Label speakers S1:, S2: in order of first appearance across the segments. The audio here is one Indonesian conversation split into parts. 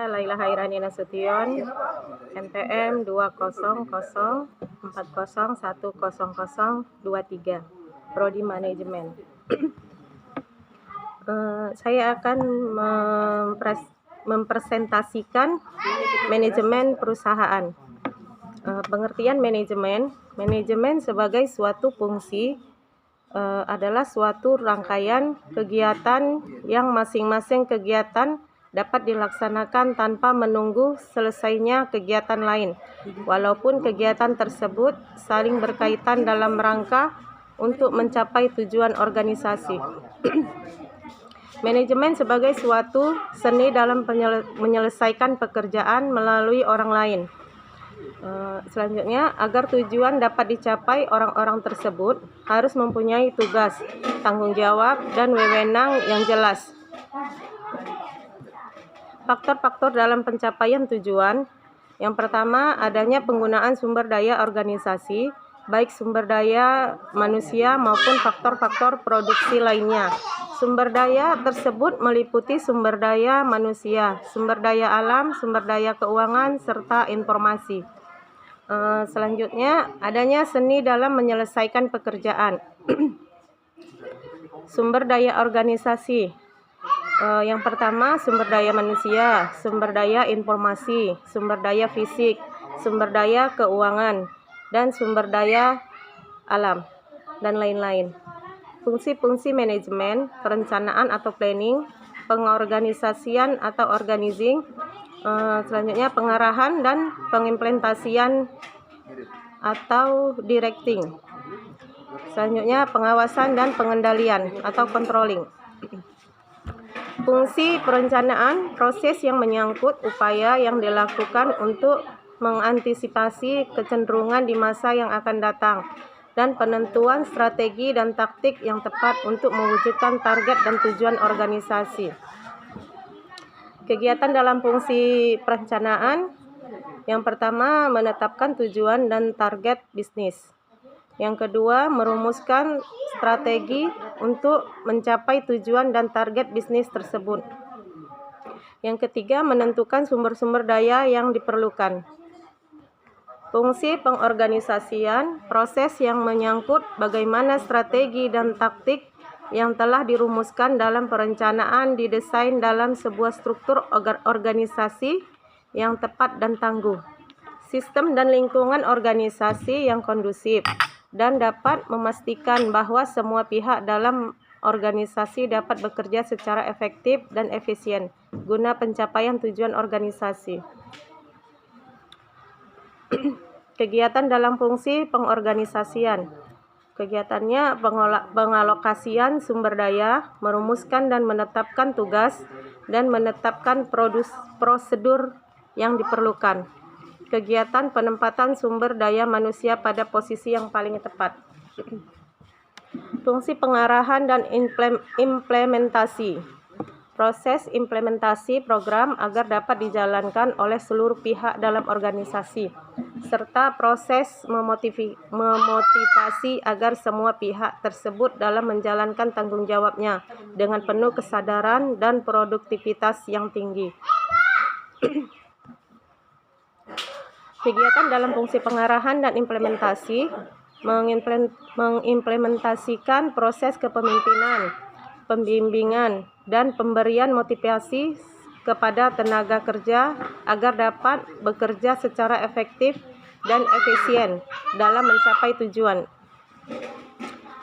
S1: Saya Laila Hairani Nasution, NPM 200401023, Prodi Manajemen. Saya akan mempresentasikan manajemen perusahaan. Pengertian manajemen sebagai suatu fungsi adalah suatu rangkaian kegiatan yang masing-masing kegiatan dapat dilaksanakan tanpa menunggu selesainya kegiatan lain, walaupun kegiatan tersebut saling berkaitan dalam rangka untuk mencapai tujuan organisasi. Manajemen sebagai suatu seni dalam menyelesaikan pekerjaan melalui orang lain. Selanjutnya, agar tujuan dapat dicapai, orang-orang tersebut harus mempunyai tugas, tanggung jawab, dan wewenang yang jelas. Faktor-faktor dalam pencapaian tujuan. Yang pertama, adanya penggunaan sumber daya organisasi, baik sumber daya manusia maupun faktor-faktor produksi lainnya. Sumber daya tersebut meliputi sumber daya manusia, sumber daya alam, sumber daya keuangan, serta informasi. Selanjutnya, adanya seni dalam menyelesaikan pekerjaan. Sumber daya organisasi. Yang pertama, sumber daya manusia, sumber daya informasi, sumber daya fisik, sumber daya keuangan, dan sumber daya alam, dan lain-lain. Fungsi-fungsi manajemen, perencanaan atau planning, pengorganisasian atau organizing, selanjutnya pengarahan dan pengimplementasian atau directing. Selanjutnya pengawasan dan pengendalian atau controlling. Fungsi perencanaan, proses yang menyangkut upaya yang dilakukan untuk mengantisipasi kecenderungan di masa yang akan datang, dan penentuan strategi dan taktik yang tepat untuk mewujudkan target dan tujuan organisasi. Kegiatan dalam fungsi perencanaan. Yang pertama, menetapkan tujuan dan target bisnis. Yang kedua, merumuskan strategi untuk mencapai tujuan dan target bisnis tersebut. Yang ketiga, menentukan sumber-sumber daya yang diperlukan. Fungsi pengorganisasian, proses yang menyangkut bagaimana strategi dan taktik yang telah dirumuskan dalam perencanaan didesain dalam sebuah struktur organisasi yang tepat dan tangguh. Sistem dan lingkungan organisasi yang kondusif dan dapat memastikan bahwa semua pihak dalam organisasi dapat bekerja secara efektif dan efisien guna pencapaian tujuan organisasi. Kegiatan dalam fungsi pengorganisasian. Kegiatannya pengalokasian sumber daya, merumuskan dan menetapkan tugas, dan menetapkan prosedur yang diperlukan. Kegiatan penempatan sumber daya manusia pada posisi yang paling tepat. Fungsi pengarahan dan implementasi. Proses implementasi program agar dapat dijalankan oleh seluruh pihak dalam organisasi, serta proses memotivasi agar semua pihak tersebut dalam menjalankan tanggung jawabnya dengan penuh kesadaran dan produktivitas yang tinggi. Kegiatan dalam fungsi pengarahan dan implementasi, mengimplementasikan proses kepemimpinan, pembimbingan, dan pemberian motivasi kepada tenaga kerja agar dapat bekerja secara efektif dan efisien dalam mencapai tujuan.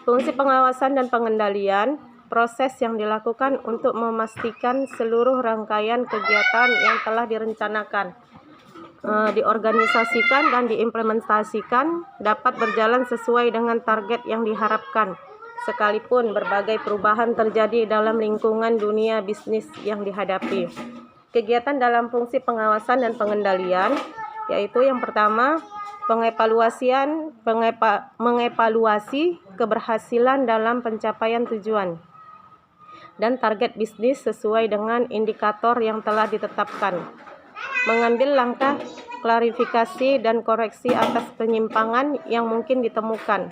S1: Fungsi pengawasan dan pengendalian, proses yang dilakukan untuk memastikan seluruh rangkaian kegiatan yang telah direncanakan, diorganisasikan dan diimplementasikan dapat berjalan sesuai dengan target yang diharapkan, sekalipun berbagai perubahan terjadi dalam lingkungan dunia bisnis yang dihadapi. Kegiatan dalam fungsi pengawasan dan pengendalian, yaitu yang pertama, mengevaluasi keberhasilan dalam pencapaian tujuan dan target bisnis sesuai dengan indikator yang telah ditetapkan. Mengambil langkah klarifikasi dan koreksi atas penyimpangan yang mungkin ditemukan.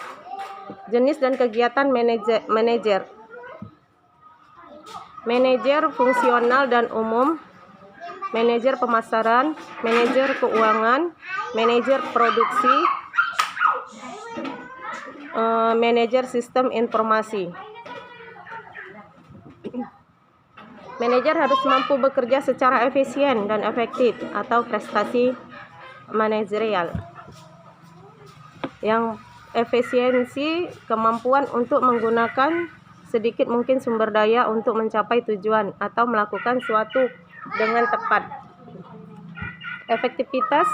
S1: Jenis dan kegiatan manajer fungsional dan umum. manajer pemasaran, manajer keuangan, manajer produksi, manajer sistem informasi. Manajer harus mampu bekerja secara efisien dan efektif atau prestasi manajerial. Yang efisiensi, kemampuan untuk menggunakan sedikit mungkin sumber daya untuk mencapai tujuan atau melakukan suatu dengan tepat. Efektivitas,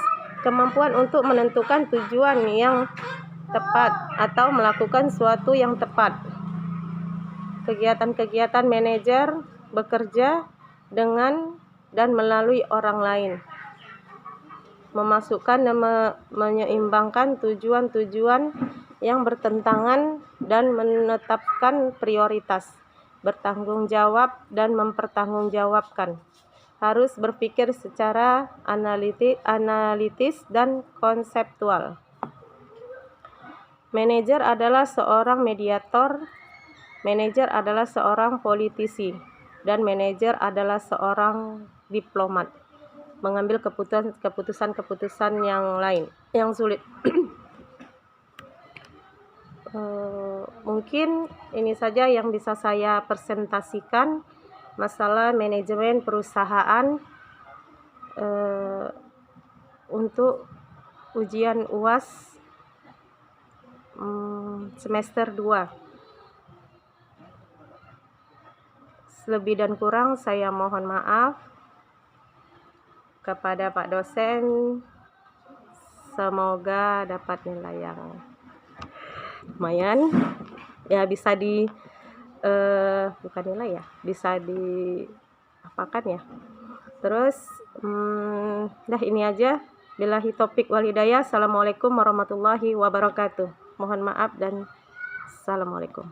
S1: kemampuan untuk menentukan tujuan yang tepat atau melakukan suatu yang tepat. Kegiatan-kegiatan manajer bekerja dengan dan melalui orang lain, memasukkan dan menyeimbangkan tujuan-tujuan yang bertentangan dan menetapkan prioritas, bertanggung jawab dan mempertanggungjawabkan. Harus berpikir secara analitis dan konseptual. Manajer adalah seorang mediator, manajer adalah seorang politisi, dan manajer adalah seorang diplomat, mengambil keputusan-keputusan yang lain, yang sulit. Mungkin ini saja yang bisa saya presentasikan masalah manajemen perusahaan untuk ujian UAS semester 2. Lebih dan kurang saya mohon maaf kepada Pak dosen. Semoga dapat nilai yang lumayan, ya bisa bukan nilai ya, bisa diapakan ya. Terus ini aja. Billahi taufik wal hidayah. Assalamualaikum warahmatullahi wabarakatuh. Mohon maaf dan assalamualaikum.